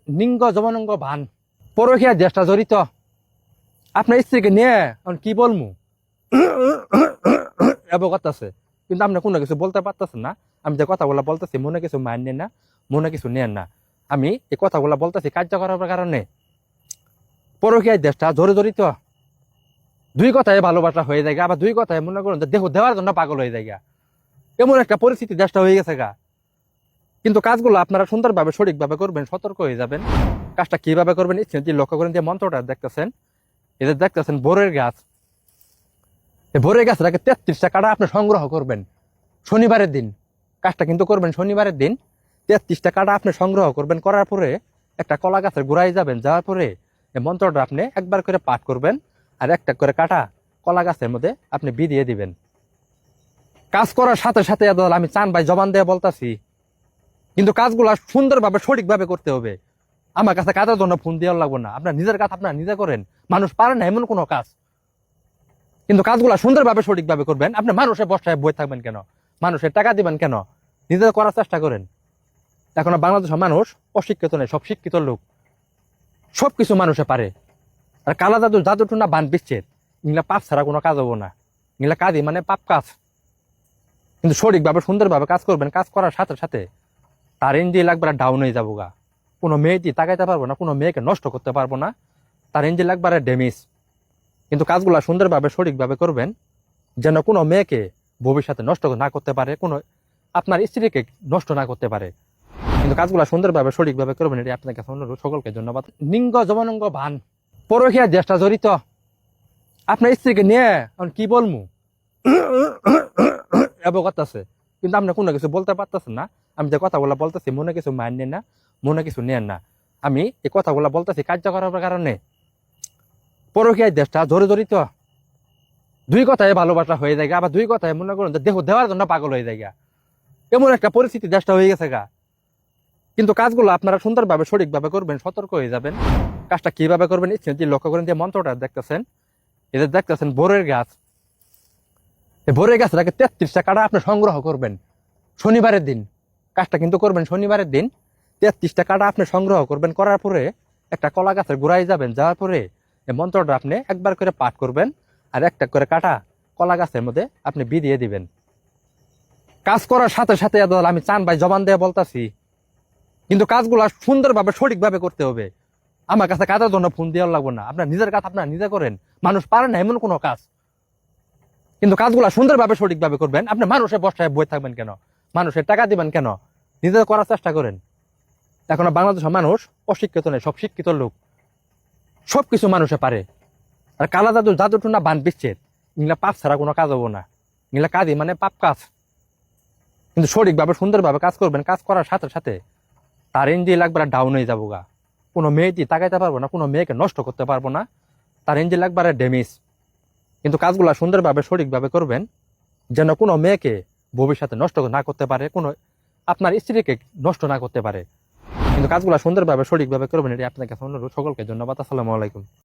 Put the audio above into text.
নিঙ্গ জমানঙ্গ ভান পরকিয়া দেশটা জড়িত। আপনার স্ত্রীকে নিয়ে কি বলমু অবগত আছে, কিন্তু আপনি কোনো কিছু বলতে পারতেছেন না। আমি যে কথাগুলো বলতেছি মনে কিছু মানেন না, মনে কিছু নেন না। আমি এই কথাগুলো বলতেছি কার্য করার কারণে পরকিয়া দেশটা জড়িত। দুই কথায় ভালোবাসা হয়ে যায়, আবার দুই কথায় মনে করুন দেহ দেওয়ার জন্য পাগল হয়ে যায়। এমন একটা পরিস্থিতি দেশটা হয়ে গেছে গা। কিন্তু কাজগুলো আপনারা সুন্দরভাবে সঠিকভাবে করবেন, সতর্ক হয়ে যাবেন। কাজটা কিভাবে করবেন যে লক্ষ্য করেন, যে মন্ত্রটা দেখতেছেন, এদের দেখতেছেন বোরের গাছ। এই বোরের গাছটাকে 33টা কাটা আপনি সংগ্রহ করবেন শনিবারের দিন। কাজটা কিন্তু করবেন শনিবারের দিন। 33টা কাটা আপনি সংগ্রহ করবেন, করার পরে একটা কলা গাছের গোড়ায় যাবেন, যাওয়ার পরে এই মন্ত্রটা আপনি একবার করে পাঠ করবেন, আর একটা করে কাটা কলা গাছের মধ্যে আপনি বিধিয়ে দিবেন। কাজ করার সাথে সাথে আমি চান ভাই জবান দিয়ে বলতাছি, কিন্তু কাজগুলো সুন্দরভাবে সঠিকভাবে করতে হবে। আমার কাছে কাজের জন্য ফোন দেওয়ার লাগবে না। আপনার নিজের কাজ আপনারা নিজে করেন, মানুষ পারে না এমন কোনো কাজ। কিন্তু কাজগুলো সুন্দরভাবে সঠিকভাবে করবেন। আপনি মানুষের বসায় বই থাকবেন কেন, মানুষের টাকা দিবেন কেন, নিজে করার চেষ্টা করেন। এখন বাংলাদেশের মানুষ অশিক্ষিত নেই, সব শিক্ষিত লোক, সবকিছু মানুষে পারে। আর কালা জাদু না বান বিচ্ছেদ, এগুলা পাপ ছাড়া কোনো কাজ হবো না। এগুলা কাজই মানে পাপ কাজ। কিন্তু সঠিকভাবে সুন্দরভাবে কাজ করবেন, কাজ করার সাথে সাথে তার ইঞ্জিন একবার ডাউন হয়ে যাবো গা। কোনো মেয়ে দিয়ে তাকাইতে পারবো না, কোনো মেয়েকে নষ্ট করতে পারবো না, তার ইঞ্জিন একবারে ড্যামেজ। কিন্তু কাজগুলো সুন্দরভাবে সঠিকভাবে করবেন, যেন কোনো মেয়েকে ভবিষ্যতে নষ্ট না করতে পারে, কোনো আপনার স্ত্রীকে নষ্ট না করতে পারে। কিন্তু কাজগুলো সুন্দরভাবে সঠিকভাবে করবেন, এটি আপনার কাছে অনুরোধ। সকলকে ধন্যবাদ। নিঙ্গ জমানঙ্গ ভান পরকিয়া দেশটা জড়িত। আপনার স্ত্রীকে নিয়ে কি বলমু অবগত আছে, কিন্তু আপনি কোনো কিছু বলতে পারতেছেন না। আমি যে কথাগুলো বলতেছি মনে কিছু মানেন না, মনে কিছু নেন না। আমি এই কথাগুলো বলতেছি কার্য করার কারণে পরকিয়া দেশটা জড়িত। দুই কথায় ভালোবাসা হয়ে যায়, আবার দুই কথায় মনে করুন দেহ দেওয়ার জন্য পাগল হয়ে যায়। এমন একটা পরিস্থিতি দেশটা হয়ে গেছে গা। কিন্তু কাজগুলো আপনারা সুন্দরভাবে সঠিকভাবে করবেন, সতর্ক হয়ে যাবেন। কাজটা কিভাবে করবেন যে লক্ষ্য করেন, যে মন্ত্রটা দেখতেছেন, এদের দেখতেছেন বোরের গাছ। এই বোরের গাছটাকে 33টা কাটা আপনি সংগ্রহ করবেন শনিবারের দিন। কাজটা কিন্তু করবেন শনিবারের দিন। 33টা কাটা আপনি সংগ্রহ করবেন, করার পরে একটা কলা গাছের গোড়ায় যাবেন, যাওয়ার পরে এই মন্ত্রটা আপনি একবার করে পাঠ করবেন, আর একটা করে কাটা কলা গাছের মধ্যে আপনি বিধিয়ে দিবেন। কাজ করার সাথে সাথে আমি চান ভাই জবান দিয়ে বলতাছি, কিন্তু কাজগুলো সুন্দরভাবে সঠিকভাবে করতে হবে। আমার কাছে কাজের জন্য ফোন দেওয়ার লাগবে না। আপনার নিজের কাজ আপনারা নিজে করেন, মানুষ পারে না এমন কোনো কাজ। কিন্তু কাজগুলো সুন্দরভাবে সঠিকভাবে করবেন। আপনি মানুষের বসায় বই থাকবেন কেন, মানুষের টাকা দিবেন কেন, নিজে করার চেষ্টা করেন। এখন বাংলাদেশের মানুষ অশিক্ষিত নেই, সব শিক্ষিত লোক, সবকিছু মানুষে পারে। আর কালা জাদু না বান বিচ্ছেদ, এগুলা পাপ ছাড়া কোনো কাজ হবো না। এগুলা কাজই মানে পাপ কাজ। কিন্তু সঠিকভাবে সুন্দরভাবে কাজ করবেন, কাজ করার সাথে সাথে তার ইঞ্জিন একবার ডাউন হয়ে যাবো গা। কোনো মেয়ে দিয়ে তাকাইতে পারবো না, কোনো মেয়েকে নষ্ট করতে পারবো না, তার ইঞ্জিন একবারে ড্যামেজ। কিন্তু কাজগুলো সুন্দরভাবে সঠিকভাবে করবেন, যেন কোনো মেয়েকে ভবিষ্যতে নষ্ট না করতে পারে, কোনো আপনার স্ত্রীকে নষ্ট না করতে পারে। কিন্তু কাজগুলো সুন্দরভাবে সঠিকভাবে করবেন, এটি আপনার কাছে অনুরোধ। সকলকে ধন্যবাদ। আসসালামু আলাইকুম।